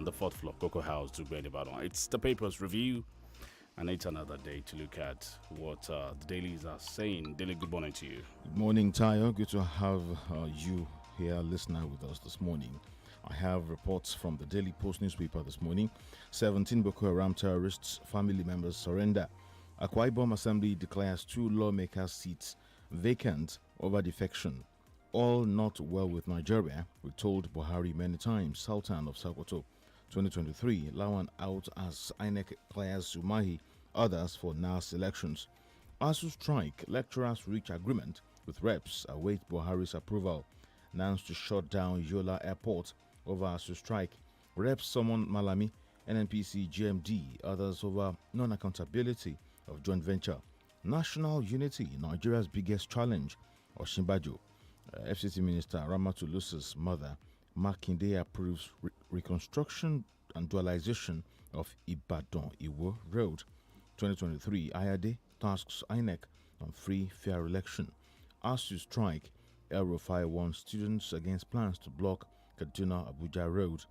on the fourth floor, Cocoa House, to Bend Ibadan. It's the paper's review, and it's another day to look at what the dailies are saying. Dele, good morning to you. Good morning, Tayo. Good to have you here, listener, with us this morning. I have reports from the Daily Post newspaper this morning. 17 Boko Haram terrorists, family members surrender. Akwa Ibom Assembly declares 2 lawmakers' seats vacant over defection. All not well with Nigeria, we told Buhari many times. Sultan of Sokoto, 2023. Lawan out as INEC clears Sumahi, others for NAS elections. ASU strike, lecturers reach agreement with reps, await Buhari's approval. Announced to shut down Yola Airport over ASU strike. Reps summon Malami, NNPC, GMD, others over non-accountability of joint venture. National unity, Nigeria's biggest challenge. Osinbajo, FCT Minister Ramatulusa's mother, Makinde approves reconstruction and dualization of Ibadan-Iwo Road. 2023, Ayade tasks INEC on free, fair election. ASU strike, El Rufai warns students against plans to block Kaduna-Abuja Road.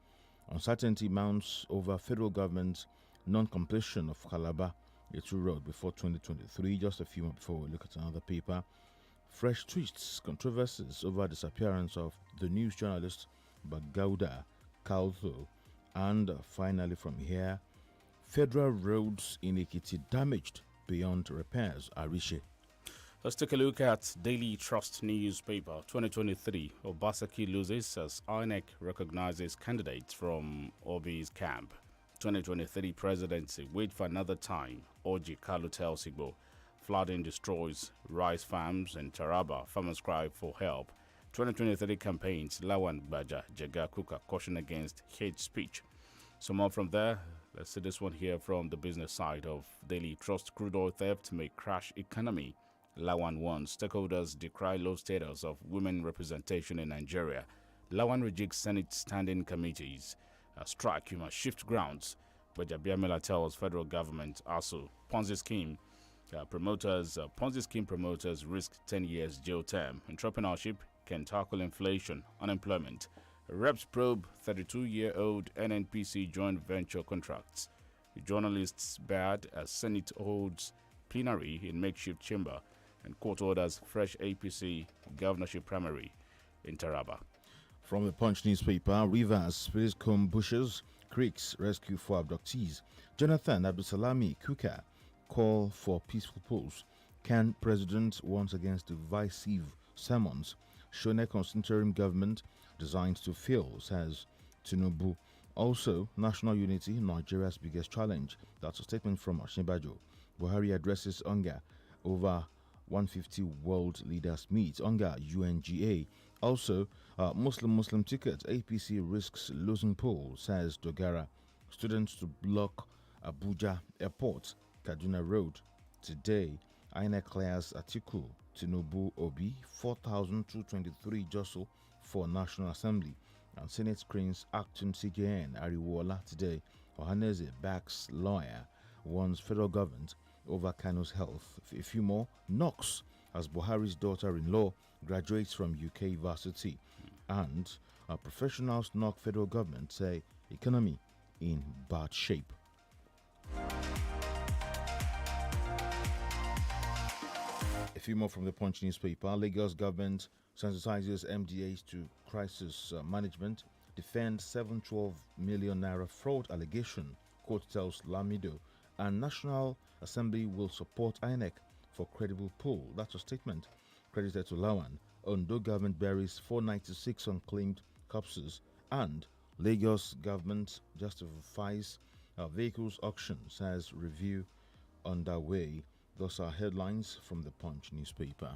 Uncertainty mounts over federal government's non-completion of Calabar-Itu Road before 2023. Just a few more before we look at another paper. Fresh twists, controversies over disappearance of the news journalist Bagauda Kaltho. And finally from here, federal roads in Ekiti damaged beyond repairs. Arishe. Let's take a look at Daily Trust newspaper. 2023, Obaseki loses as INEC recognizes candidates from Obi's camp. 2023 presidency, wait for another time. Oji Kalu tells Igbo. Flooding destroys rice farms in Taraba. Farmers cry for help. 2023 campaigns, Lawan Baja, Jega Kuka caution against hate speech. Some more from there. Let's see this one here from the business side of Daily Trust. Crude oil theft may crash economy. Lawan warns stakeholders decry low status of women representation in Nigeria. Lawan rejects Senate standing committees. A strike, you must shift grounds. Bajabiamela tells federal government also Ponzi scheme promoters risk 10 years jail term. Entrepreneurship can tackle inflation, unemployment. Reps probe 32-year-old NNPC joint venture contracts. Journalists bad as Senate holds plenary in makeshift chamber. And court orders fresh APC governorship primary in Taraba. From the Punch newspaper, rivers, spills comb bushes, creeks, rescue for abductees. Jonathan Abdusalami Kuka call for peaceful polls. Can President once against divisive sermons? Shone interim government designed to fail, says Tinubu. Also, national unity, Nigeria's biggest challenge. That's a statement from Osinbajo. Buhari addresses Onga over 150 world leaders meet. Onga UNGA. Also, Muslim tickets. APC risks losing poll, says Dogara. Students to block Abuja Airport, Kaduna Road. Today, INEC clears Atiku, Tinubu Obi, 4,223 jostle for National Assembly. And Senate screens acting CJN Ariwola today. Ohaneze backs lawyer, warns federal government over Kano's health. A few more. Knox as Buhari's daughter-in-law graduates from UK University. And professionals knock federal government, say economy in bad shape. A few more from the Punch newspaper. Lagos government sensitizes MDAs to crisis management. Defends 712 million naira fraud allegation. Court tells Lamido. And National Assembly will support INEC for credible poll. That's a statement credited to Lawan. Ondo government buries 496 unclaimed corpses. And Lagos government justifies vehicles auction, says review underway. Those are headlines from the Punch newspaper.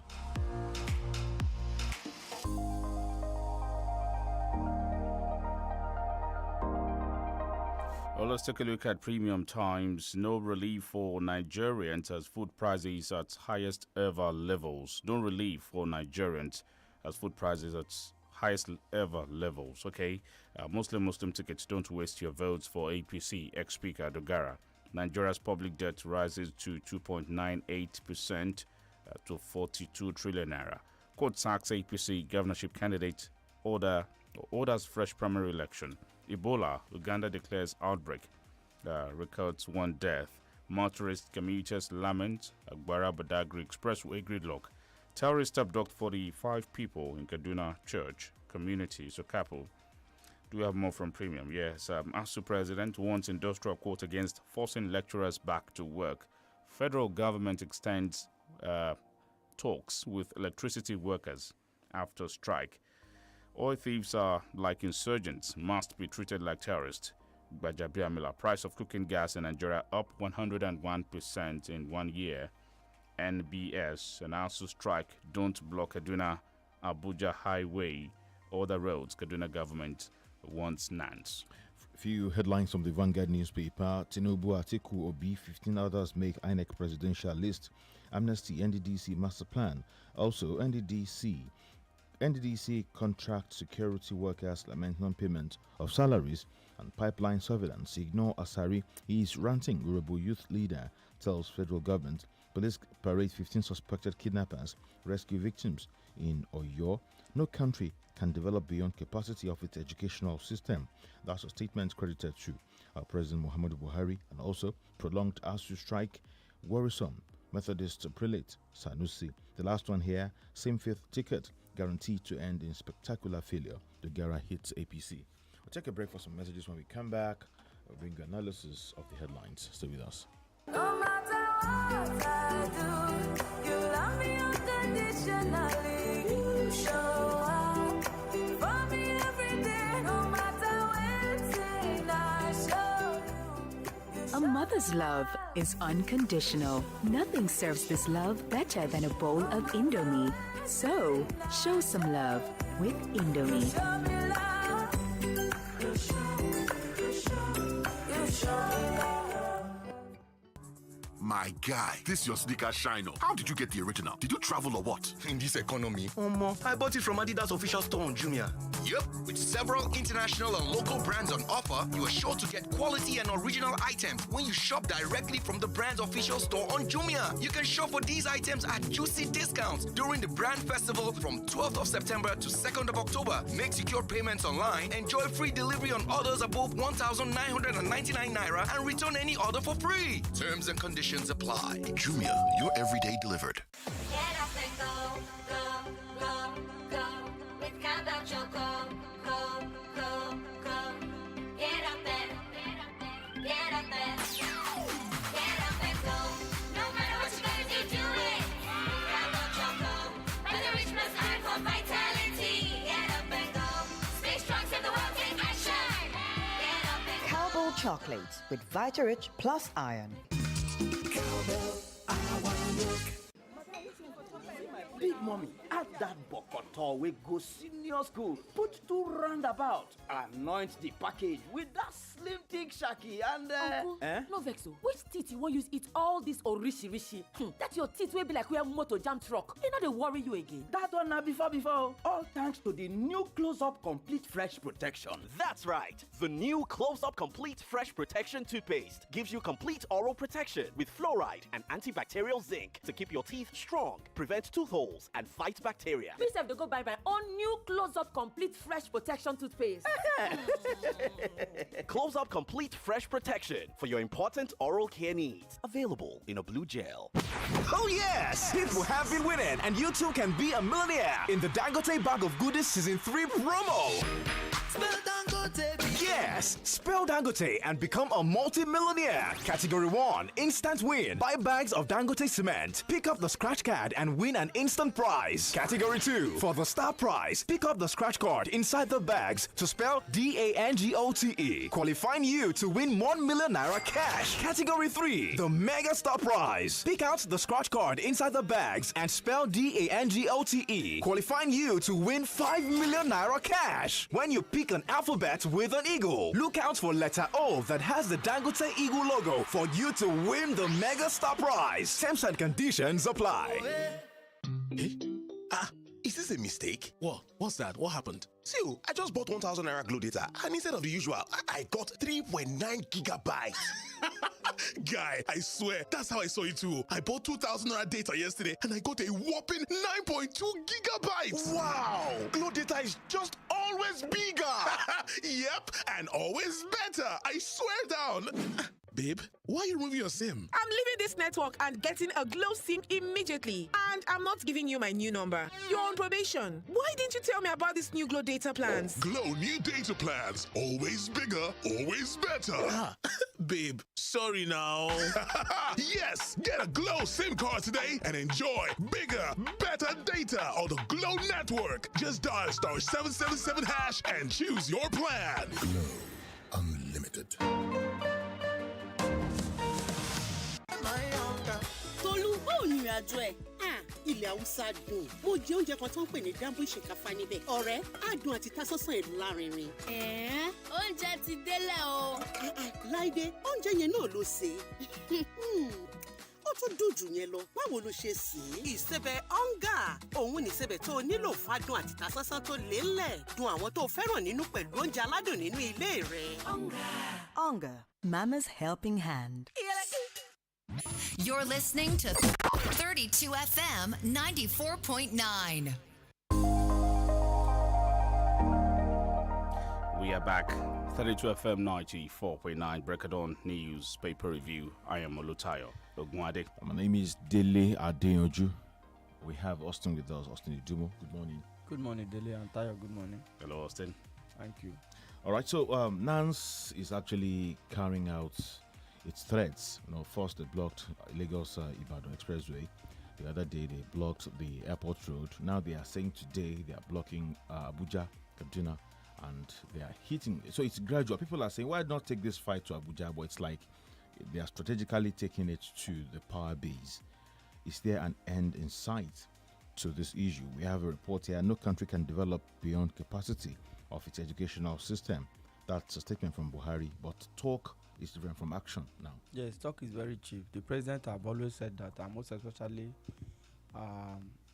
Well, let's take a look at Premium Times. No relief for Nigerians as food prices at highest ever levels. No relief for Nigerians as food prices at highest ever levels. Okay, Muslim tickets, don't waste your votes for APC, ex-speaker Dogara. Nigeria's public debt rises to 2.98% to 42 trillion naira. Court sacks APC governorship candidate, orders fresh primary election. Ebola, Uganda declares outbreak. Records 1 death. Motorist commuters lament. Agbara Badagry Expressway gridlock. Terrorists abduct 45 people in Kaduna Church community. So, Capo. Do we have more from Premium? Yes. ASU president wants industrial court against forcing lecturers back to work. Federal government extends talks with electricity workers after strike. Oil thieves are like insurgents, must be treated like terrorists. Gbajabiamila, price of cooking gas in Nigeria up 101% in 1 year. NBS, and ASU strike, don't block Kaduna Abuja highway. Other roads, Kaduna government wants NANS. Few headlines from the Vanguard newspaper. Tinubu, Atiku, Obi, 15 others make INEC presidential list. Amnesty, NDDC master plan. Also, NDDC contract security workers lament non-payment of salaries and pipeline surveillance. Ignore Asari. He is ranting. Urhobo youth leader tells federal government. Police parade 15 suspected kidnappers. Rescue victims in Oyo. No country can develop beyond capacity of its educational system. That's a statement credited to President Muhammadu Buhari. And also, prolonged ASU strike, worrisome. Methodist prelate Sanusi. The last one here, same faith ticket, guaranteed to end in spectacular failure. The Gara hits APC. We'll take a break for some messages. When we come back, we'll bring you analysis of the headlines. Stay with us. No matter what I do, you love me unconditionally. You show up for me every day, no matter when I show you. A mother's love is unconditional. Nothing serves this love better than a bowl of Indomie. So, show some love with Indomie. Show me love. You show me love. My guy, this your sneaker shine up. How did you get the original? Did you travel or what? In this economy, I bought it from Adidas official store on Jumia. Yep, with several international and local brands on offer, you are sure to get quality and original items when you shop directly from the brand's official store on Jumia. You can shop for these items at juicy discounts during the brand festival from 12th of September to 2nd of October. Make secure payments online, enjoy free delivery on orders above 1,999 naira, and return any order for free. Terms and conditions apply. Jumia, your everyday delivered. Get up and go, go, go, go. With Countdown Choco, go, go, go. Get up and, get up and, get up and go. No matter what you gotta do, do it. Countdown Choco, by the rich plus iron for vitality. Get up and go. Stay strong, save the world, take action. Get up and go. Cowbell chocolate with Vitarich plus iron. Big mommy, add that bokoto we go senior school. Put 2 roundabout. Anoint the package with that slim thick shaki and Uncle, no vex o. Which teeth you wan use eat all this orishi? That your teeth will be like where motor jam truck. E no dey worry you again. that one na before. All thanks to the new Close-Up Complete Fresh Protection. That's right. The new Close-Up Complete Fresh Protection toothpaste gives you complete oral protection with fluoride and antibacterial zinc to keep your teeth strong, prevent tooth holes, and fight bacteria. Me sef dey go buy my own new Close-Up Complete Fresh Protection toothpaste. Close-Up Complete Fresh Protection for your important oral care needs. Available in a blue gel. Oh yes! People have been winning, and you too can be a millionaire in the Dangote Bag of Goodies Season 3 promo. Yes! Spell Dangote and become a multi-millionaire. Category 1, instant win. Buy bags of Dangote cement. Pick up the scratch card and win an instant prize. Category 2, for the star prize, pick up the scratch card inside the bags to spell DANGOTE, qualifying you to win 1 million naira cash. Category 3, the mega star prize. Pick out the scratch card inside the bags and spell DANGOTE, qualifying you to win 5 million naira cash. When you pick an alphabet with an eagle, look out for letter O that has the Dangote Eagle logo for you to win the mega star prize. Terms and conditions apply. Is Is this a mistake? What? What's that? What happened? See, I just bought 1,000 Naira Glow data, and instead of the usual, I got 3.9 gigabytes. Guy, I swear, that's how I saw it too. I bought 2,000 Naira data yesterday, and I got a whopping 9.2 gigabytes. Wow! Glow data is just always bigger. Yep, and always better. I swear down. Babe, why are you removing your SIM? I'm leaving this network and getting a Glow SIM immediately. And I'm not giving you my new number. You're on probation. Why didn't you tell me about these new Glow data plans? Glow new data plans. Always bigger, always better. Babe, sorry now. Yes, get a Glow SIM card today and enjoy bigger, better data on the Glow network. Just dial *777# and choose your plan. Glow Unlimited. Tolú, báwo ni ìrìnàjò ẹ̀? Ilẹ̀ Haúsá dùn. Mo jẹ oúnjẹ kan tó ń pè ní dambu ìṣèkáfá níbẹ̀. Ọ̀rẹ́, adùn àti tasọ́sàn èlò lárinrin. Oúnjẹ ti délẹ̀ o. Láìdé, oúnjẹ yẹn náà ló ṣe. Ó tún dùn jù yẹn lọ. Báwo ló ṣe sè é? Ìsebẹ̀ ọ̀ngà. Òun ni ìsebẹ̀ tó nílò fádùn àti tasọ́sàn tó lélẹ̀. Dùn àwọn tó fẹ́ràn nínú pẹ̀lú oúnjẹ aládùn nínú ilé rẹ̀. Onga, Mama's helping hand. You're listening to 32 FM 94.9. We are back. 32 FM 94.9 Breakdown News Paper Review. I am Olutayo. Ogunade. My name is Dele Adeyanju. We have Austin with us. Austin Idumo. Good morning. Good morning, Dele and Tayo. Good morning. Hello, Austin. Thank you. All right, so NANS is actually carrying out its threats. First they blocked Lagos-Ibadan Expressway. The other day they blocked the airport road. Now they are saying today they are blocking Abuja, Kaduna, and they are hitting. So it's gradual. People are saying, why not take this fight to Abuja? But it's like they are strategically taking it to the power base. Is there an end in sight to this issue? We have a report here. No country can develop beyond capacity of its educational system. That's a statement from Buhari, but talk is different from action now. Yes, talk is very cheap. The president have always said that, and most especially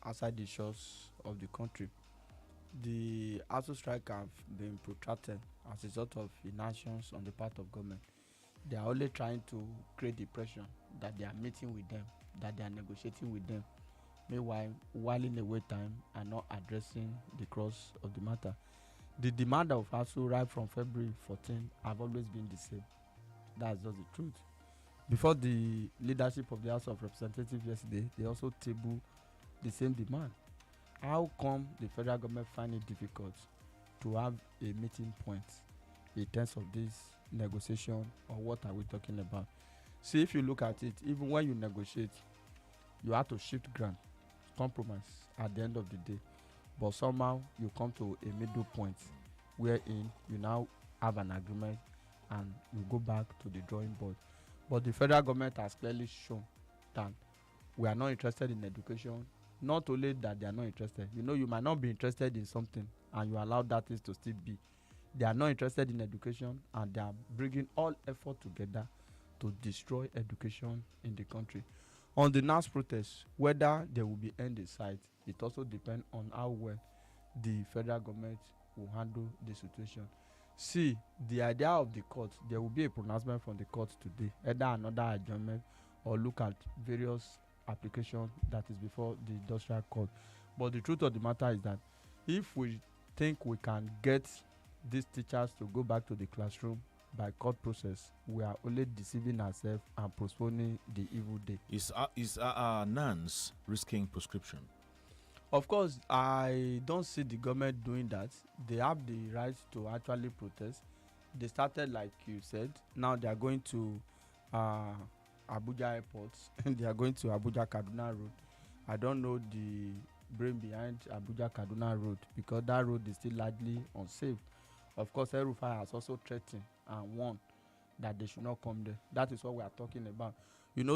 outside the shores of the country, the ASU strike have been protracted as a result of inactions on the part of government. They are only trying to create the pressure that they are meeting with them, that they are negotiating with them, meanwhile whiling away time and not addressing the cross of the matter. The demand of ASU right from February 14 have always been the same. That's just the truth. Before the leadership of the House of Representatives yesterday, they also tabled the same demand. How come the federal government find it difficult to have a meeting point in terms of this negotiation, or what are we talking about? See, if you look at it, even when you negotiate, you have to shift ground, compromise at the end of the day. But somehow you come to a middle point wherein you now have an agreement and you go back to the drawing board. But the federal government has clearly shown that we are not interested in education. Not only that they are not interested, you might not be interested in something and you allow that thing to still be. They are not interested in education and they are bringing all effort together to destroy education in the country. On the NAS protest, whether there will be end in sight, it also depends on how well the federal government will handle the situation. See, the idea of the court, there will be a pronouncement from the court today, either another adjournment or look at various applications that is before the industrial court. But the truth of the matter is that if we think we can get these teachers to go back to the classroom by court process, we are only deceiving ourselves and postponing the evil day. Is NANS risking prescription? Of course, I don't see the government doing that. They have the right to actually protest. They started, like you said. Now they are going to Abuja Airport. They are going to Abuja Kaduna Road. I don't know the brain behind Abuja Kaduna Road because that road is still largely unsafe. Of course, El-Rufai has also threatened and warned that they should not come there. That is what we are talking about.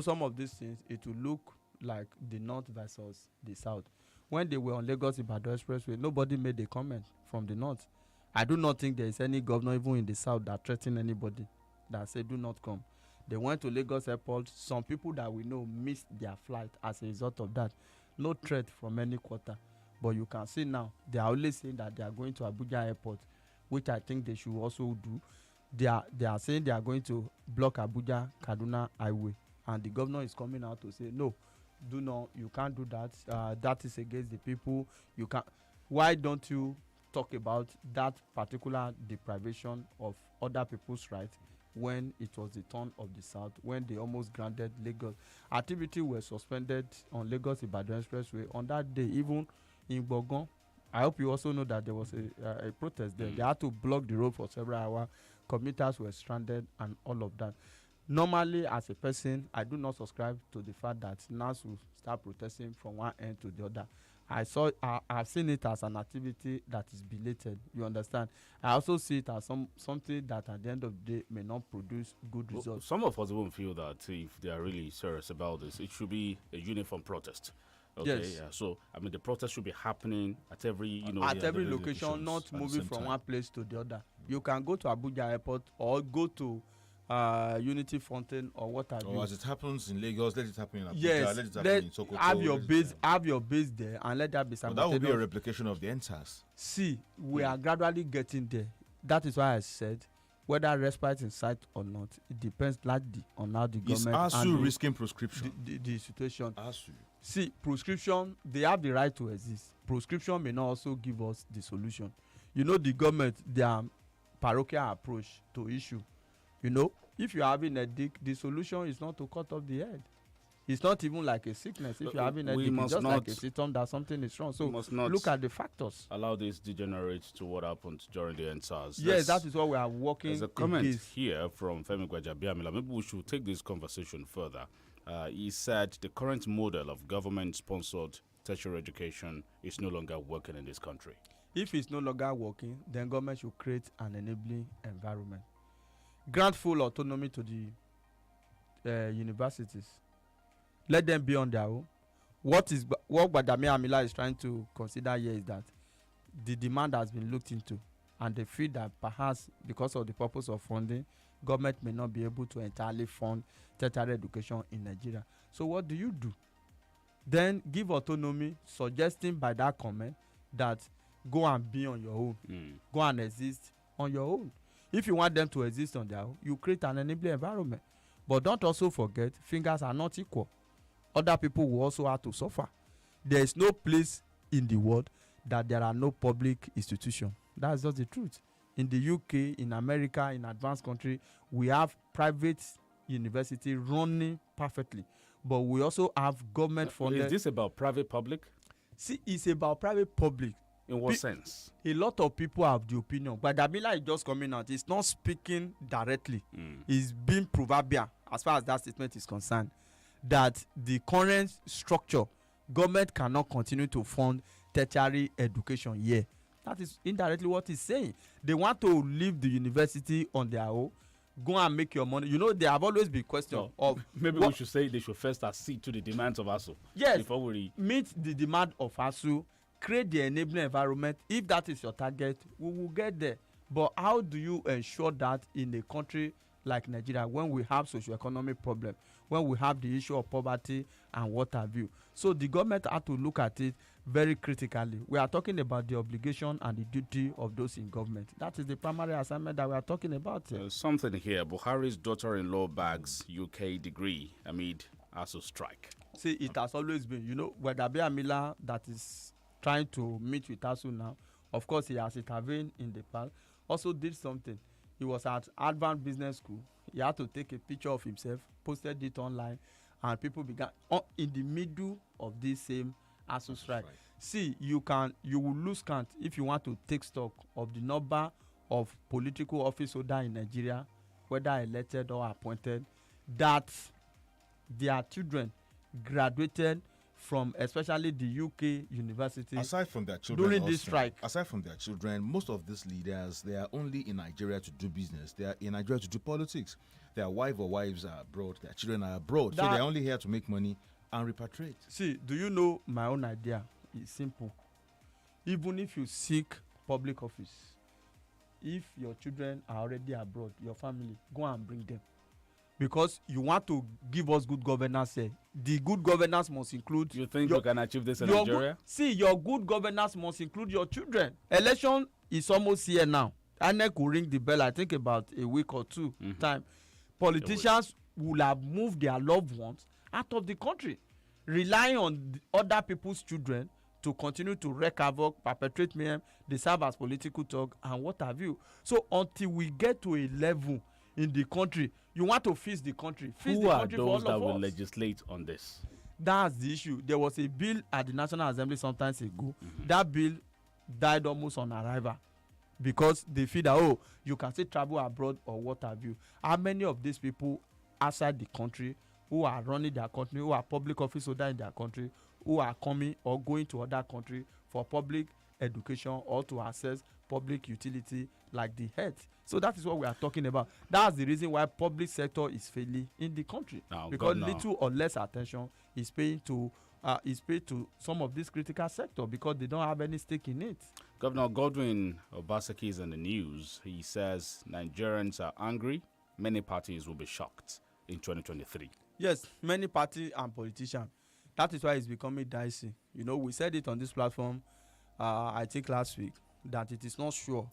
Some of these things, it will look like the north versus the south. When they were on Lagos-Ibadan Expressway, nobody made a comment from the north. I do not think there is any governor even in the south that threatened anybody that said do not come. They went to Lagos Airport. Some people that we know missed their flight as a result of that. No threat from any quarter. But you can see now they are always saying that they are going to Abuja airport, which I think they should also do. They are saying they are going to block Abuja Kaduna highway, and the governor is coming out to say no, you can't do that. That is against the people. You can't. Why don't you talk about that particular deprivation of other people's rights when it was the turn of the South, when they almost granted Lagos? Activity were suspended on Lagos Ibadan Expressway on that day, even in Bogon. I hope you also know that there was a protest there. They had to block the road for several hours. Commuters were stranded and all of that. Normally, as a person, I do not subscribe to the fact that NAS will start protesting from one end to the other. I've seen it as an activity that is belated. You understand? I also see it as something that at the end of the day may not produce good results. Some of us won't feel that if they are really serious about this, it should be a uniform protest. Okay, yes. Yeah. So I mean, the protest should be happening at every at every location, not moving from one place to the other. You can go to Abuja airport or go to Unity Fountain or what have you. Or as it happens in Lagos, let it happen in Abuja. Yes, let it happen in Sokoto. Have your base there, and let that be something. That will be a replication of the NTAS. See, we are gradually getting there. That is why I said whether respite in sight or not, it depends largely on how the government. Is ASU risking prescription? The situation. ASU. See, prescription, they have the right to exist. Prescription may not also give us the solution. You know, the government, their parochial approach to issue. You know, if you're having a headache, the solution is not to cut off the head. It's not even like a sickness. If you're having a headache, it's just like a symptom that something is wrong. So look at the factors. Allow this degenerate to what happened during the NSAS. Yes, that is what we are working. There's a comment here from Femi Gwajabiamila. Maybe we should take this conversation further. He said the current model of government-sponsored tertiary education is no longer working in this country. If it's no longer working, then government should create an enabling environment. Grant full autonomy to the universities. Let them be on their own. What Gwajabiamila is trying to consider here is that the demand has been looked into, and they feel that perhaps because of the purpose of funding, government may not be able to entirely fund tertiary education in Nigeria. So what do? Then give autonomy, suggesting by that comment that go and be on your own. Go and exist on your own. If you want them to exist on their own, you create an enabling environment. But don't also forget, fingers are not equal. Other people will also have to suffer. There is no place in the world that there are no public institutions. That's just the truth. In the UK, in America, in advanced country, we have private university running perfectly, but we also have government funded. Is this about private public? See, it's about private public. In what sense? A lot of people have the opinion, but Dabila is just coming out. It's not speaking directly. It's being proverbial as far as that statement is concerned, that the current structure, government cannot continue to fund tertiary education here. That is indirectly what he's saying. They want to leave the university on their own, go and make your money. You know, there have always been questions of maybe we should say they should first accede to the demands of ASU. Yes, before we meet the demand of ASU, create the enabling environment. If that is your target, we will get there. But how do you ensure that in a country like Nigeria, when we have socio-economic problem, when we have the issue of poverty and what have you? So the government had to look at it very critically. We are talking about the obligation and the duty of those in government. That is the primary assignment that we are talking about here. Something here. Buhari's daughter-in-law bags UK degree amid ASU strike. See, it has always been, you know, whether Amila that is trying to meet with ASU now, of course he has intervened in the past, also did something. He was at Advanced Business School. He had to take a picture of himself, posted it online, and people began in the middle of this same ASU strike. Right. See, you will lose count if you want to take stock of the number of political office holders in Nigeria, whether elected or appointed, that their children graduated from especially the UK university. Aside from their children, during this strike. Aside from their children, most of these leaders, they are only in Nigeria to do business. They are in Nigeria to do politics. Their wives are abroad. Their children are abroad. So they're only here to make money and repatriate. See, do you know my own idea? It's simple. Even if you seek public office, if your children are already abroad, your family, go and bring them. because you want to give us good governance here. The good governance must include. You think you can achieve this in Nigeria? Your good governance must include your children. Election is almost here now. INEC will ring the bell, I think, about a week or two time. Politicians will have moved their loved ones out of the country, relying on other people's children to continue to wreak havoc, perpetrate mayhem. They serve as political talk and what have you. So until we get to a level in the country, you want to fix the country. Fix Who the are country those for all that of will us. legislate on this? That's the issue. There was a bill at the National Assembly sometimes ago. That bill died almost on arrival because they feel that, you can still travel abroad or what have you. How many of these people outside the country who are running their country, who are public office holder in their country, who are coming or going to other country for public education or to access public utility like the health? So that is what we are talking about. That's the reason why public sector is failing in the country, because little or less attention is paid to some of this critical sector because they don't have any stake in it. Governor Godwin Obaseki is in the news. He says Nigerians are angry. Many parties will be shocked in 2023. Yes, many parties and politicians. That is why it's becoming dicey. We said it on this platform, I think last week, that it is not sure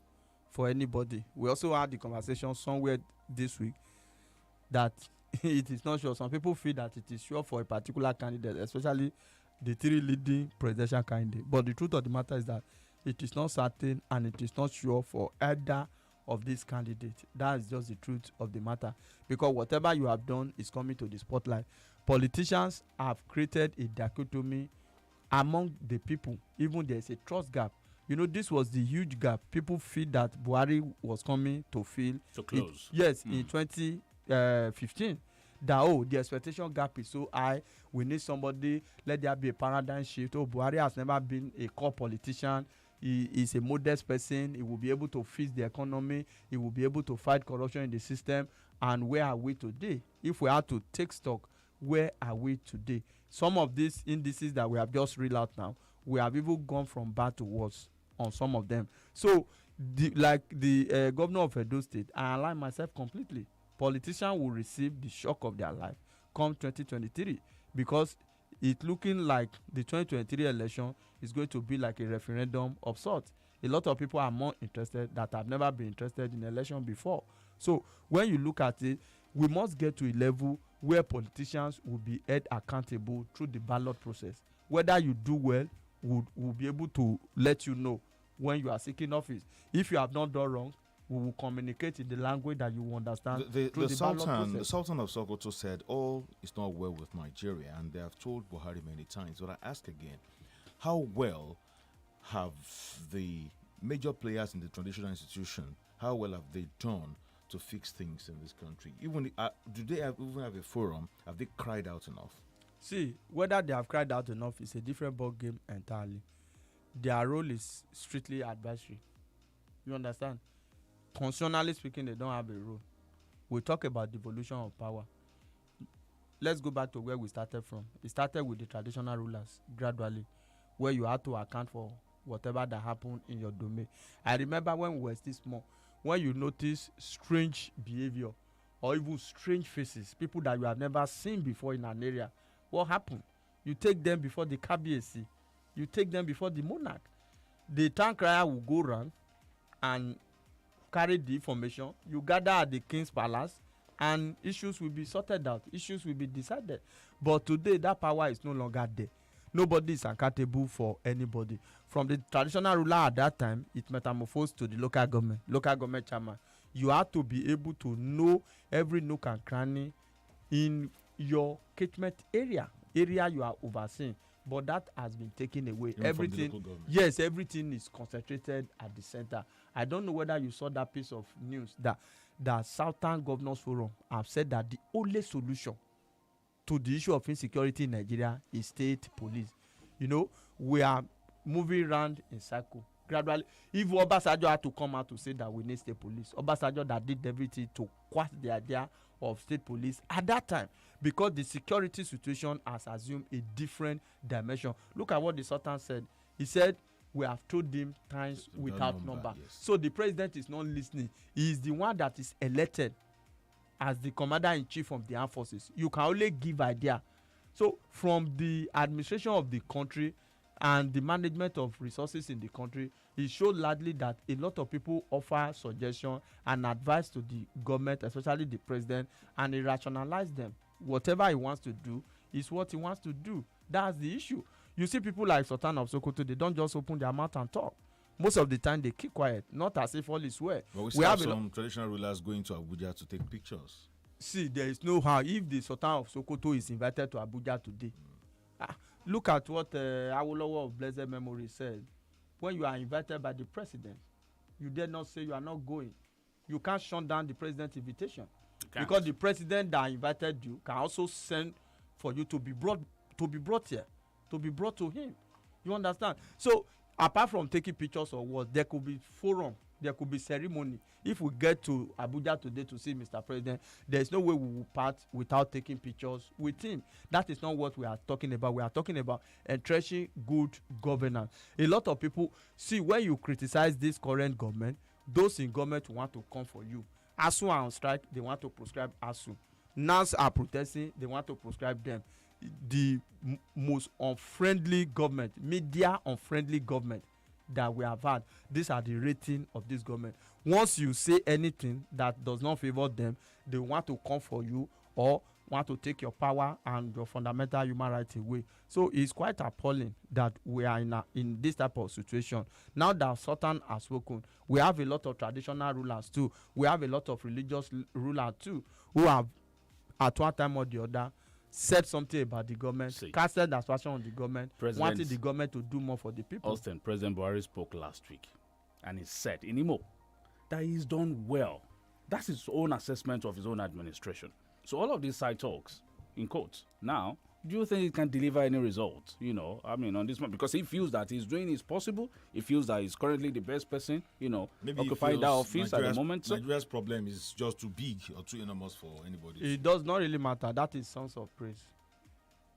for anybody. We also had the conversation somewhere this week that it is not sure. Some people feel that it is sure for a particular candidate, especially the three leading presidential candidates. But the truth of the matter is that it is not certain and it is not sure for either of these candidates. That is just the truth of the matter. Because whatever you have done is coming to the spotlight. Politicians have created a dichotomy among the people. Even there is a trust gap. This was the huge gap. People feel that Buhari was coming to fill. To close. In 2015. That, the expectation gap is so high. We need somebody. Let there be a paradigm shift. Buhari has never been a core politician. He is a modest person. He will be able to fix the economy. He will be able to fight corruption in the system. And where are we today? If we have to take stock, where are we today? Some of these indices that we have just read out now, we have even gone from bad to worse on some of them. So, the governor of Edo State, I align myself completely. Politicians will receive the shock of their life come 2023 because it's looking like the 2023 election is going to be like a referendum of sorts. A lot of people are more interested that have never been interested in election before. So when you look at it, we must get to a level where politicians will be held accountable through the ballot process. Whether you do well, we'll be able to let you know when you are seeking office. If you have not done wrong, we will communicate in the language that you understand through the ballot process. The Sultan of Sokoto said all is not well with Nigeria, and they have told Buhari many times. But I ask again, how well have the major players in the traditional institution, how well have they done to fix things in this country? Even do they even have a forum? Have they cried out enough? See, whether they have cried out enough is a different ball game entirely. Their role is strictly advisory. You understand? Constitutionally speaking, they don't have a role. We talk about devolution of power. Let's go back to where we started from. It started with the traditional rulers gradually, where you had to account for whatever that happened in your domain. I remember when we were still small, when you notice strange behavior or even strange faces, people that you have never seen before in an area, what happened? You take them before the KBAC, you take them before the monarch. The town crier will go around and carry the information. You gather at the king's palace and issues will be sorted out, issues will be decided. But today that power is no longer there. Nobody is accountable for anybody. From the traditional ruler at that time, it metamorphosed to the local government chairman. You have to be able to know every nook and cranny in your catchment area you are overseeing. But that has been taken away. Everything, yes, everything is concentrated at the center. I don't know whether you saw that piece of news that Southern Governors Forum have said that the only solution to the issue of insecurity in Nigeria is state police. We are moving around in circle gradually. If Obasanjo had to come out to say that we need state police, Obasanjo that did everything to quash the idea of state police at that time, because the security situation has assumed a different dimension. Look at what the Sultan said. He said, we have told him times without number. Yes. So the president is not listening. He is the one that is elected as the commander-in-chief of the armed forces, you can only give idea. So from the administration of the country and the management of resources in the country, it showed largely that a lot of people offer suggestion and advice to the government, especially the president, and he rationalize them. Whatever he wants to do is what he wants to do. That's the issue. You see people like Sultan of Sokoto, they don't just open their mouth and talk. Most of the time they keep quiet, not as if all is well. But we have some traditional rulers going to Abuja to take pictures. See, there is no how. If the Sultan of Sokoto is invited to Abuja today, look at what Awolowo of blessed memory said. When you are invited by the president, you dare not say you are not going. You can't shut down the president's invitation, because the president that invited you can also send for you to be brought here, to be brought to him. You understand? So apart from taking pictures or what, there could be forum, there could be ceremony. If we get to Abuja today to see Mr. President, there is no way we will part without taking pictures with him. That is not what we are talking about. We are talking about entrenching good governance. A lot of people, see, when you criticize this current government, those in government want to come for you. ASU are on strike, they want to proscribe ASU. NAS are protesting, they want to proscribe them. The most unfriendly government, media unfriendly government that we have had, these are the rating of this government. Once you say anything that does not favor them, they want to come for you or want to take your power and your fundamental human rights away. So it's quite appalling that we are in this type of situation. Now that Sultan has spoken, we have a lot of traditional rulers too. We have a lot of religious rulers too, who have at one time or the other said something about the government, casted aspersion on the government, wanted the government to do more for the people. Austin, President Buhari spoke last week, and he said in Imo that he's done well. That's his own assessment of his own administration. So all of these side talks, in quotes, now, do you think he can deliver any results? You know, I mean, on this one, because he feels that he's doing his possible. He feels that he's currently the best person, you know, maybe occupying that office at the moment. So Nigeria's problem is just too big or too enormous for anybody. It does not really matter. That is songs of praise.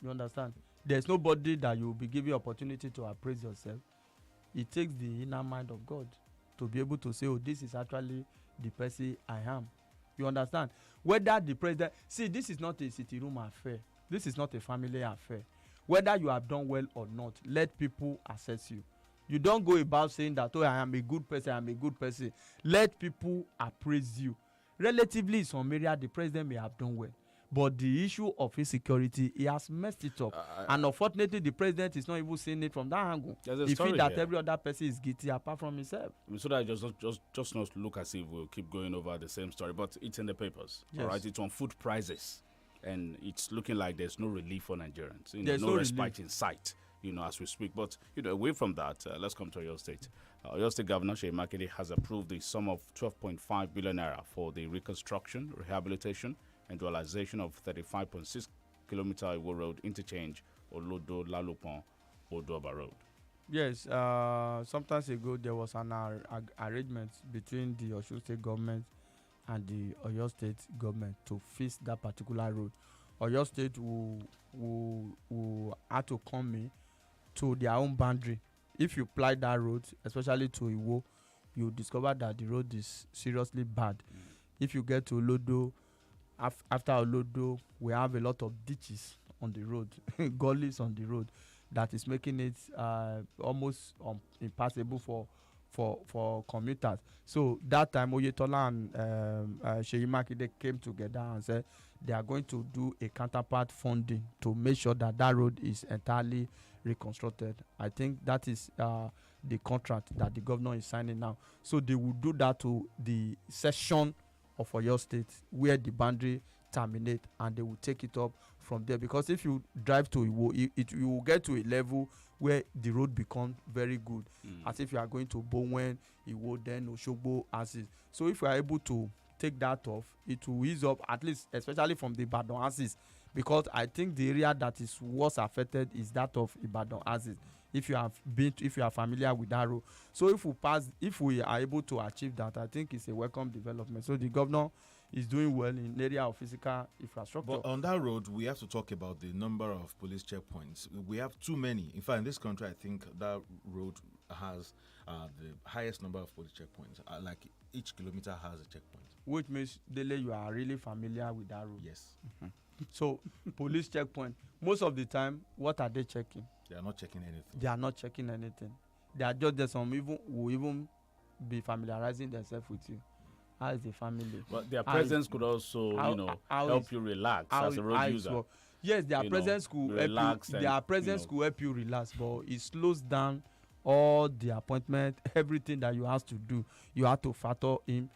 You understand? There's nobody that you will be given opportunity to appraise yourself. It takes the inner mind of God to be able to say, oh, this is actually the person I am. You understand? Whether the president, see, this is not a city room affair. This is not a family affair. Whether you have done well or not, let people assess you. You don't go about saying that, oh, I am a good person, I am a good person. Let people appraise you. Relatively, in some area, the president may have done well. But the issue of insecurity, he has messed it up. And unfortunately, the president is not even seeing it from that angle. He feels that every other person is guilty apart from himself. I mean, so that just not look as if we'll keep going over the same story, but it's in the papers. Yes. All right, it's on food prices. And it's looking like there's no relief for Nigerians. You know, there's no respite in sight, you know, as we speak. But, you know, away from that, let's come to Oyo State. Oyo State Governor Seyi Makinde has approved the sum of 12.5 billion naira for the reconstruction, rehabilitation, and dualization of 35.6 kilometer Iwo Road interchange, Olodo Lalopon, Odoba Road. Yes, sometimes ago there was an arrangement between the Oyo State government and the Oyo State government to fix that particular road. Oyo State will have to come in to their own boundary. If you ply that road, especially to Iwo, you discover that the road is seriously bad. If you get to Olodo, after Olodo, we have a lot of ditches on the road, gullies on the road, that is making it almost impassable for commuters. So that time Oyetola and Seyi Makinde came together and said they are going to do a counterpart funding to make sure that that road is entirely reconstructed. I think that is the contract that the governor is signing now. So they will do that to the section of Oyo State where the boundary terminate, and they will take it up from there. Because if you drive to Iwo, you will get to a level where the road becomes very good, as if you are going to Bowen, Iwo, then Oshogbo, Asis. So if you are able to take that off, it will ease up, at least, especially from the Ibadan Asis, because I think the area that is worst affected is that of Ibadan Asis. If you are familiar with that road, so if we are able to achieve that, I think it's a welcome development. So the governor is doing well in the area of physical infrastructure. But on that road, we have to talk about the number of police checkpoints. We have too many. In fact, in this country, I think that road has the highest number of police checkpoints. Like each kilometer has a checkpoint. Which means, Dele, you are really familiar with that route. Yes. So, police checkpoint. Most of the time, what are they checking? They are not checking anything. They are not checking anything. They are just there. Some even will even be familiarizing themselves with you. How is the family? But their presence could also, help you relax as a road user. Well, yes, their presence could help you. Their presence could help you relax, but it slows down all the appointment, everything that you have to do. You have to factor in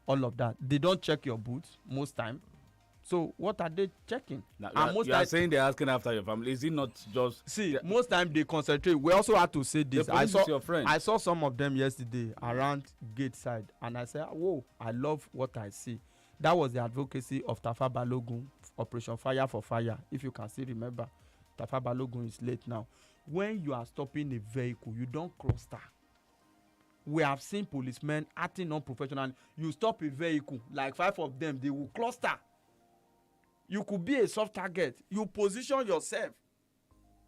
all of that. They don't check your boots most time. So what are they checking? Now, you are saying they're asking after your family. Is it not just... See, most time they concentrate. We also have to say this. I saw some of them yesterday around gate side, and I said, whoa, I love what I see. That was the advocacy of Tafa Balogun, Operation Fire for Fire. If you can still remember, Tafa Balogun is late now. When you are stopping a vehicle, you don't cluster. We have seen policemen acting unprofessionally. You stop a vehicle, like 5 of them, they will cluster. You could be a soft target. You position yourself.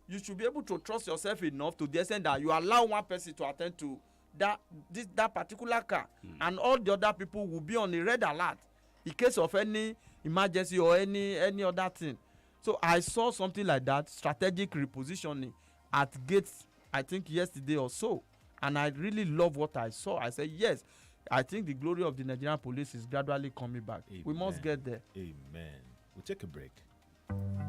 You should be able to trust yourself enough to the extent that you allow one person to attend to that particular car, and all the other people will be on a red alert in case of any emergency or any other thing. So I saw something like that, strategic repositioning at gates, I think yesterday or so, and I really love what I saw. I said, yes, I think the glory of the Nigerian police is gradually coming back. Amen. We must get there. Amen. We'll take a break.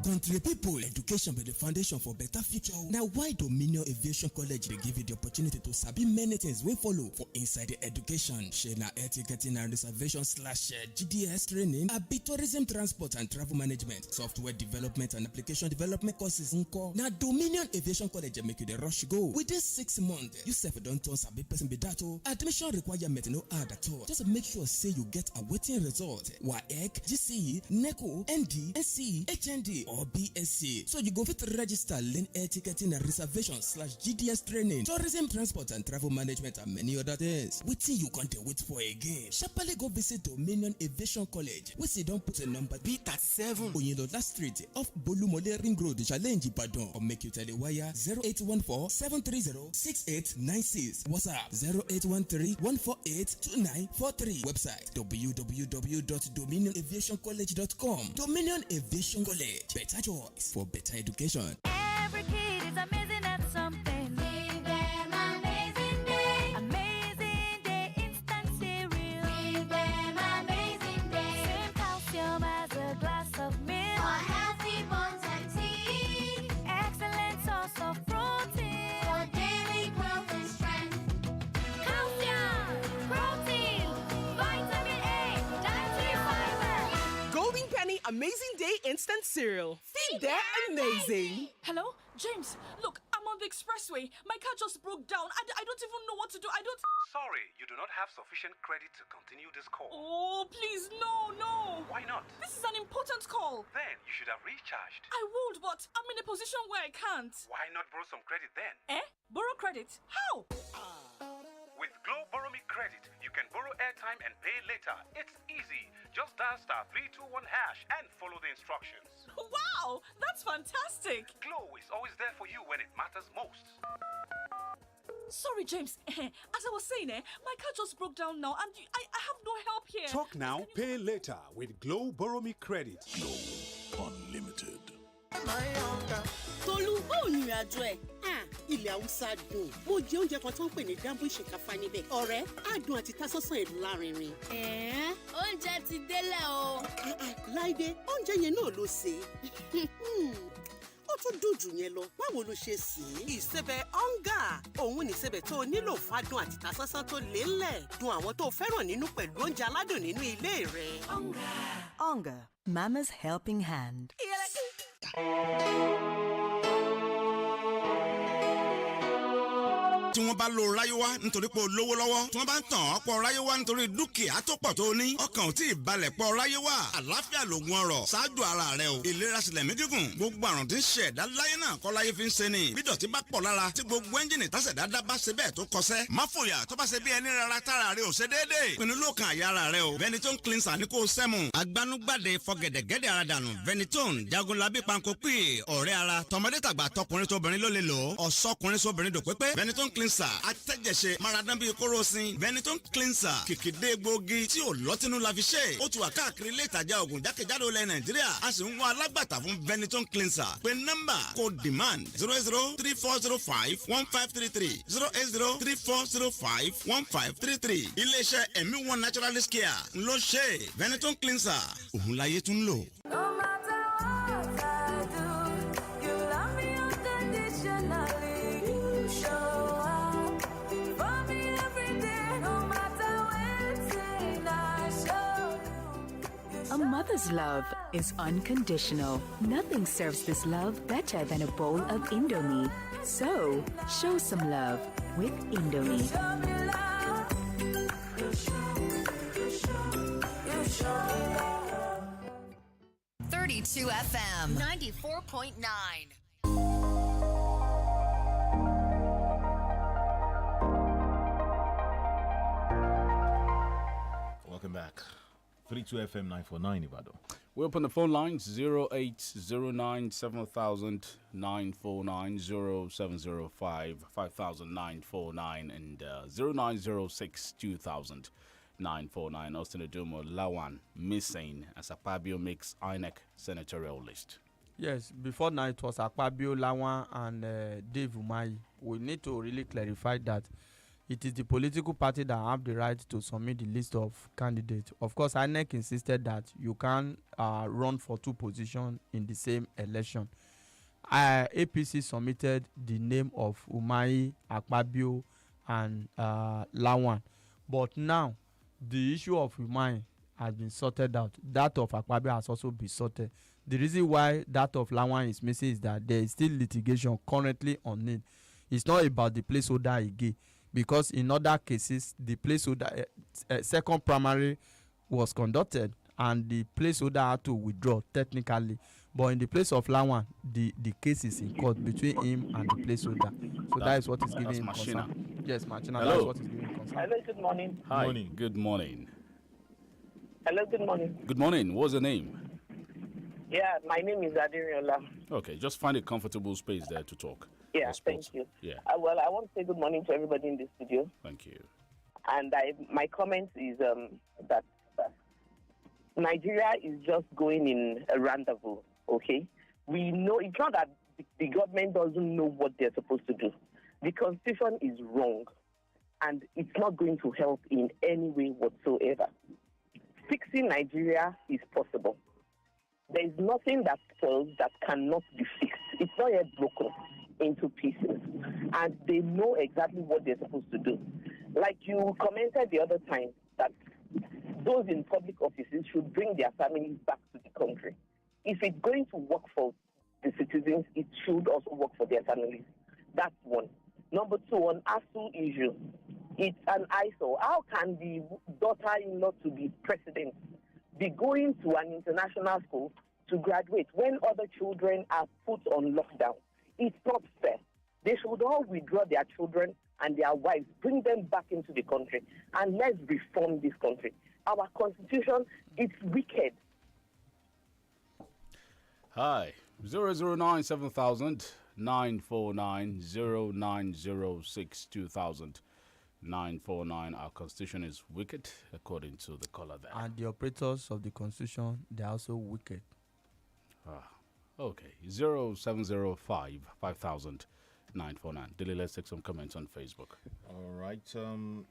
Country people, education be the foundation for better future. Now, why Dominion Aviation College they give you the opportunity to sabi many things we follow for inside the education? Share na air ticketing and reservation / GDS training, abi tourism transport and travel management, software development and application development courses. Now, Dominion Aviation College make you the rush go. Within 6 months, you self don't turn sabi person be that. Admission requirement no hard at all. Just make sure say you get a waiting result. WAEC, GCE, NECO, ND, SCE, HND or BSc. So you go fit register, learn air ticketing and reservation / GDS training, tourism transport and travel management, and many other things. Wetin you can't wait for again? Sharply go visit Dominion Aviation College. We see don't put a number B37 Oyinlola Street off Bolumole Ring Road, Challenge Ibadan, or make you tell the wire 0814-730-6896. WhatsApp 0813-148-2943. Website www.dominionaviationcollege.com. Dominion Aviation College. Better choice for better education. Every kid is amazing at something. Give them amazing day. Amazing day instant cereal. Give them amazing day. Same calcium as a glass of milk. For healthy bones and teeth. Excellent source of protein. For daily growth and strength. Calcium, protein, vitamin A, dietary fiber. Golden Penny Amazing Day Instant Cereal. Feed their amazing. Hello? James, look, I'm on the expressway. My car just broke down. I don't even know what to do. Sorry, you do not have sufficient credit to continue this call. Oh, please, no. Why not? This is an important call. Then you should have recharged. I would, but I'm in a position where I can't. Why not borrow some credit then? Borrow credit? How? With Glow Borrow Me Credit, you can borrow airtime and pay later. It's easy. Just dial *321# and follow the instructions. Wow, that's fantastic. Glow is always there for you when it matters most. Sorry, James. As I was saying, my car just broke down now, and I have no help here. Talk now, pay later with Glow Borrow Me Credit. Glow Unlimited. Tolú, báwo ni ìrìnàjò ẹ̀? Ilẹ̀ Haúsá dùn. Mo jẹ oúnjẹ kan tó ń pè ní dambu ìṣèkáfá níbẹ̀. Ọ̀rẹ́, adùn àti ìtasọ́sán ẹ̀ lárinrin. Oúnjẹ ti délẹ̀ o. Láìdé, oúnjẹ yẹn náà ló ṣe. Ó tún dùn jù yẹn lọ. Báwo ló ṣe sè é? Ìsebẹ̀ ọ̀ngà. Òun ní ìsebẹ̀ tó nílò fádùn àti ìtasọ́sán tó lélẹ̀. Dùn àwọn tó fẹ́ràn nínú pẹ̀lú oúnjẹ aládùn nínú ilé rẹ̀. Onga, Mama's helping hand. tí wọ́n bá lo ráyéwá nítorí pé o lówó lọ́wọ́ tí wọ́n bá ń tàn ọ́ pọ̀ ráyéwá nítorí dúkìá tó pọ̀ tó ní ọkàn ò tí ì balẹ̀ pọ̀ ráyéwá àlàáfíà lògùn ọrọ̀ ṣáájú ara rẹ o ìlera sílẹ̀ mí gígùn gbogbo àrùn tí ń ṣe ẹ̀dá láyé náà kọ́ láyé fi ń ṣe ni bí dọ̀tí bá pọ̀ lára tí gbogbo ẹ́ńjìnì tásẹ̀dá dá bá ṣe bẹ́ẹ̀ tó kọsẹ́ má fòyà tó bá ṣe bí ẹni rárá tára rẹ ò ṣe déédéé pinnu lóòkàn àyà ara rẹ o Ventolin cleanser ní kò sẹ́mu agbanugbàde fọgẹ̀dẹ̀gẹ̀dẹ̀ ara dànù Ventolin jagunlabi panko pè ọ̀rẹ́ ara tọmọdé tàgbà tọkùnrin tóbìnrin ló lè lò ọ̀sọ́kùnrin sóbìnrin dò pépé Ventolin cleanser cleanser atẹ́jẹsẹ̀ maradan bíi kóròsìn Benetton cleanser kìkìdé egbòogi tí ò lọ́tínú la fi ṣe ó ti wà káàkiri ilé ìtajà oògùn jákèjádò ilẹ̀ Nàìjíríà a sì ń wá alágbàtà fún Benetton cleanser pé nọ́mbà kò demand 08034051533 08034051533 iléeṣẹ́ ẹ̀mí one naturalist care ló ṣe Benetton cleanser òun láyé tún lò. No matter what I do, you love me unconditionally. You show up for me every day, no matter when I show you. A mother's love is unconditional. Nothing serves this love better than a bowl of Indomie. So, show some love with Indomie. Show me love. You show me love. 32 FM 94.9. Welcome back. 32 FM 949 Ibadan. We open the phone lines 0809 7000 949 0705 500949 and 0906 2000 949. Austin Adumo Lawan missing as Akpabio makes INEC senatorial list. Yes, before now it was Akpabio, Lawan, and Dave Umahi. We need to really clarify that it is the political party that have the right to submit the list of candidates. Of course, INEC insisted that you can run for two positions in the same election. APC submitted the name of Umahi, Akpabio, and Lawan. But now, the issue of Umahi has been sorted out. That of Akpabio has also been sorted. The reason why that of Lawan is missing is that there is still litigation currently on it. It's not about the placeholder again, because in other cases, the placeholder second primary was conducted and the placeholder had to withdraw technically. But in the place of Lawan, the case is in court between him and the placeholder. So that is what is giving him concern. Yes, Martina, that's what is giving him concern. Hello, good morning. Hi. Morning. Good morning. Hello, good morning. Good morning. What's your name? Yeah, my name is Adeyanju. Okay, just find a comfortable space there to talk. Yeah, thank you. Yeah. Well, I want to say good morning to everybody in the studio. Thank you. And my comment is that Nigeria is just going in a rendezvous, okay? We know, it's not that the government doesn't know what they're supposed to do. The constitution is wrong, and it's not going to help in any way whatsoever. Fixing Nigeria is possible. There is nothing that spoils that cannot be fixed. It's not yet broken into pieces, and they know exactly what they're supposed to do. Like you commented the other time, that those in public offices should bring their families back to the country. If it's going to work for the citizens, it should also work for their families. That's one. Number two, on ASU issue, it's an eyesore. How can the daughter-in-law to the president be going to an international school to graduate when other children are put on lockdown? It's not fair. They should all withdraw their children and their wives, bring them back into the country, and let's reform this country. Our constitution, it's wicked. Hi, 009 7000 949 0906 2000 949. Our constitution is wicked, according to the caller there. And the operators of the constitution, they are also wicked. Okay, 0705 5000 949. Dele, let's take some comments on Facebook. All right. Trying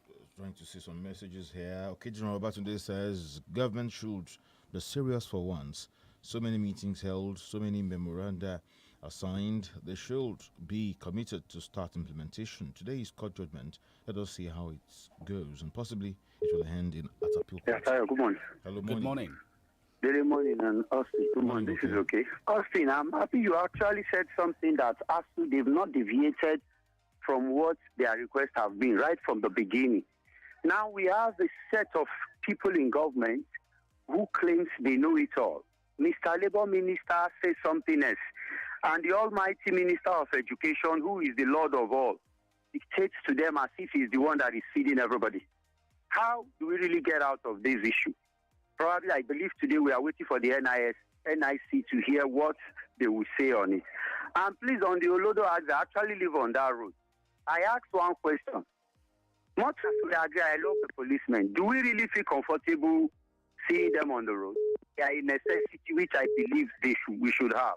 to see some messages here. Okay, General Batunde says government should be serious for once. So many meetings held, so many memoranda assigned. They should be committed to start implementation. Today is court judgment. Let us see how it goes, and possibly it will end in at appeal. Yes, hi, good morning. Hello, Good morning. Good morning, and Austin. Good morning. This is okay. Austin, I'm happy you actually said something that actually they've not deviated from what their requests have been right from the beginning. Now we have a set of people in government who claims they know it all. Mr. Labour Minister says something else. And the almighty Minister of Education, who is the Lord of all, dictates to them as if he's the one that is feeding everybody. How do we really get out of this issue? Probably, I believe today we are waiting for the NIC to hear what they will say on it. And please, on the Olodo Act, I actually live on that road. I asked one question. Much as we agree, I love the policemen. Do we really feel comfortable seeing them on the road? They are a necessity which I believe we should have.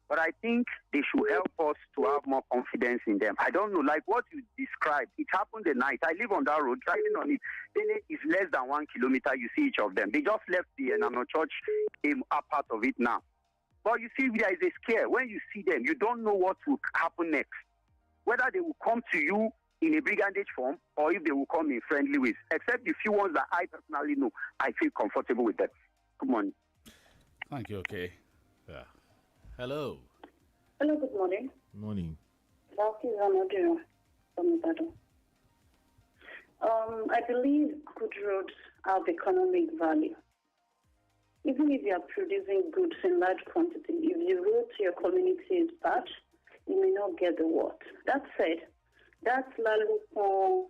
But I think they should help us to have more confidence in them. I don't know, like what you described. It happened the night. I live on that road, driving on it. Dele is less than 1 kilometer. You see each of them. They just left the Nano Church a part of it now. But you see, there is a scare. When you see them, you don't know what will happen next. Whether they will come to you in a brigandage form or if they will come in friendly ways. Except the few ones that I personally know, I feel comfortable with them. Good morning. Thank you, okay. Yeah. Hello. Hello, good morning. Morning. I believe good roads have economic value. Even if you are producing goods in large quantity, if the road to your community is bad, you may not get the work. That said, that Lalupon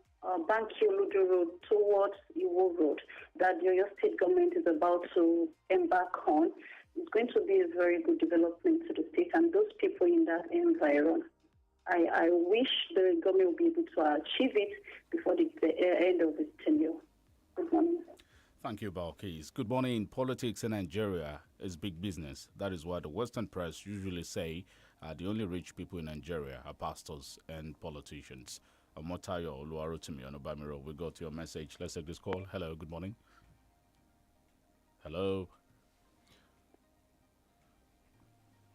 Banki Oludo Road towards Iwo Road that your state government is about to embark on is going to be a very good development to the state and those people in that environment. I wish the government will be able to achieve it before the end of its tenure. Good morning. Thank you, Balkis. Good morning. Politics in Nigeria is big business. That is why the Western press usually say the only rich people in Nigeria are pastors and politicians. Olutayo, Oluwarotimi, Onobamiro, we got your message. Let's take this call. Hello, good morning. Hello.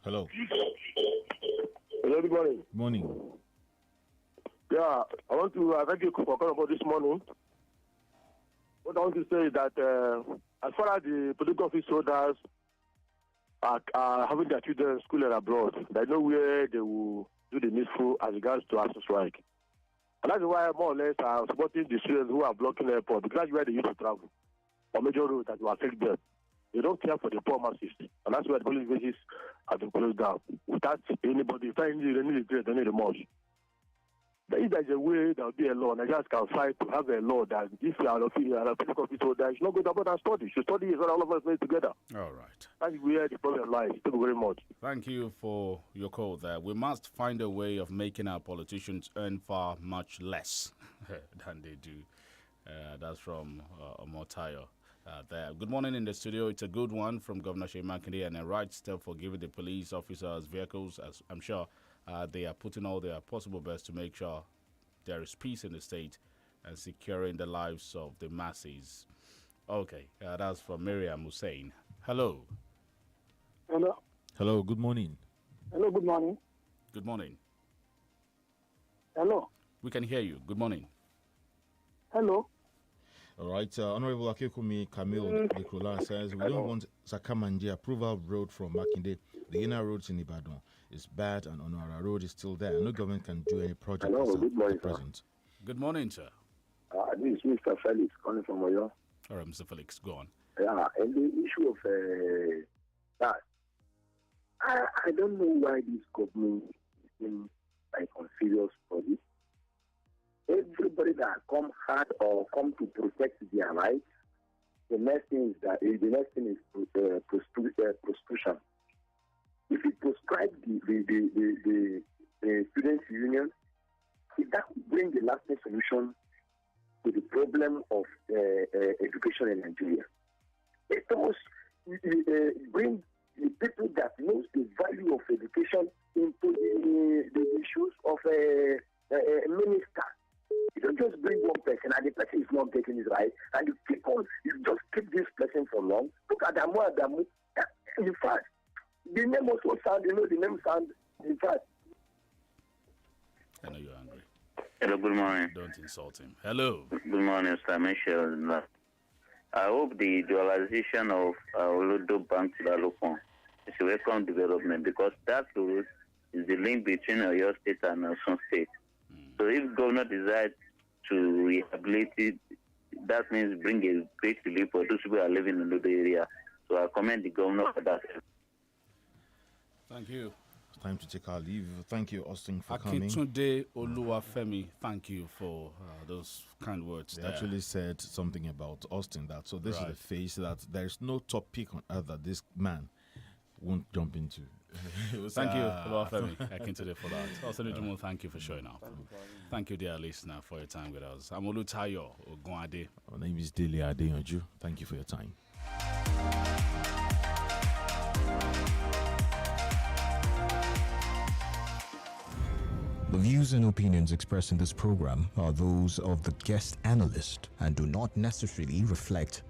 Hello. Hello, good morning. Morning. Yeah, I want to thank you for calling about this morning. What I want to say is that as far as the political office holders are having their children in school and abroad, they know where they will do the needful as regards to ASU strike. And that's why more or less I'm supporting the students who are blocking the airport because that's where they used to travel on major roads that will affect them. They don't care for the poor masses. And that's why the police bases have been closed down. Without anybody, if they need regret, they need remorse. But if there's a way there will be a law, Nigerians can fight to have a law that if you are a political office holder, you should not go about and study. You should study is all of us made together. All right. That's where the problem lies. Thank you very much. Thank you for your call there. We must find a way of making our politicians earn far much less than they do. That's from Olutayo. There. Good morning in the studio. It's a good one from Governor Shea Makinde and a right step for giving the police officers vehicles. As I'm sure they are putting all their possible best to make sure there is peace in the state and securing the lives of the masses. Okay, that's from Miriam Hussein. Hello. Hello. Hello, good morning. Hello, good morning. Good morning. Hello. We can hear you. Good morning. Hello. All right, Honorable Akekumi Camille Nicola says, we don't want Sakamanje approval road from Makinde. The inner roads in Ibadan is bad and Onara road is still there. No government can do any project at present. Good morning, sir. This is Mr. Felix calling from Oyo. All right, Mr. Felix, go on. Yeah, and the issue of that, I don't know why this government is like on serious for this. Everybody that come hard or come to protect their rights, the next thing is prostitution. If you proscribe the students' union, that will bring the lasting solution to the problem of education in Nigeria. It must bring the people that knows the value of education into the issues of a minister. You don't just bring one person and the person is not getting it right, and you just keep this person for long. Look at Adamu. In fact, the name also sound, the name sound, in fact. I know you're angry. Hello, good morning. Don't insult him. Hello. Good morning, Mr. Michel. I hope the dualization of Olodo Bank to Lalopon is a welcome development because that road is the link between Oyo State and Osun State. So if governor decides to rehabilitate it, that means bring a great relief for those people who are living in the area. So I commend the governor for that. Thank you. It's time to take our leave. Thank you, Austin, for coming. Akintunde Oluwafemi, thank you for those kind words. They actually said something about Austin that, so this is the face that there's no topic on earth that this man won't jump into. Thank you, Olufemi Akintade, for that. Also, Nijumo, thank you for showing up. Thank you, dear listener, for your time with us. I'm Olutayo Ogunade. My name is Dele Adeyanju. Thank you for your time. The views and opinions expressed in this program are those of the guest analyst and do not necessarily reflect